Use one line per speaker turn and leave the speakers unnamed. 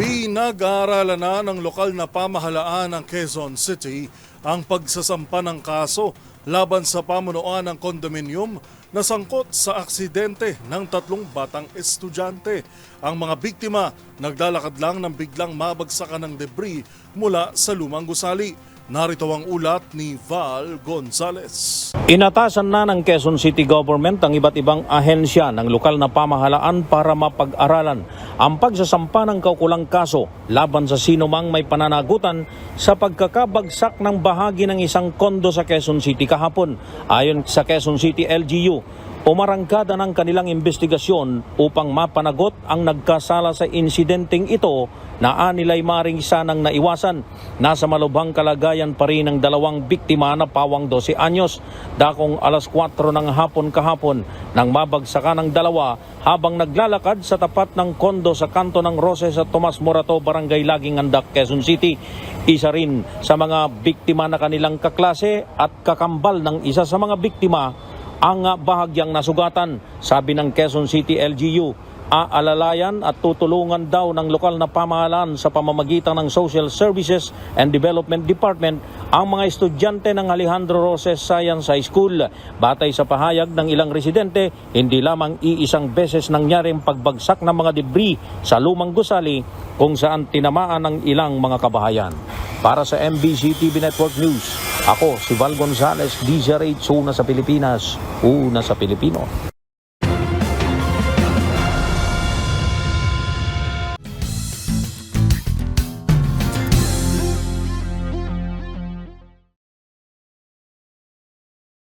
Pinag-aaralan na ng lokal na pamahalaan ng Quezon City ang pagsasampa ng kaso laban sa pamunuan ng kondominium na sangkot sa aksidente ng 3 batang estudyante. Ang mga biktima naglalakad lang nang biglang mabagsakan ng debris mula sa lumang gusali. Narito ang ulat ni Val Gonzales.
Inatasan na ng Quezon City Government ang iba't ibang ahensya ng lokal na pamahalaan para mapag-aralan ang pagsasampa ng kaukulang kaso laban sa sino mang may pananagutan sa pagkakabagsak ng bahagi ng isang kondo sa Quezon City kahapon. Ayon sa Quezon City LGU, umarangkada ng kanilang investigasyon upang mapanagot ang nagkasala sa insidenteng ito na anilay maring sanang naiwasan. Nasa malubhang kalagayan pa rin ang 2 biktima na pawang 12 anyos. Dakong alas 4 ng hapon kahapon nang mabagsakan ng 2 habang naglalakad sa tapat ng kondo sa kanto ng Roses at Tomas Morato, Barangay Laging Andak, Quezon City. Isa rin sa mga biktima na kanilang kaklase at kakambal ng isa sa mga biktima ang bahagyang nasugatan. Sabi ng Quezon City LGU, aalalayan at tutulungan daw ng lokal na pamahalaan sa pamamagitan ng Social Services and Development Department ang mga estudyante ng Alejandro Roses Science High School. Batay sa pahayag ng ilang residente, hindi lamang iisang beses nangyari ang pagbagsak ng mga debris sa lumang gusali kung saan tinamaan ng ilang mga kabahayan. Para sa MBC TV Network News, ako si Val Gonzales, DZRH, una sa Pilipinas, una sa Pilipino.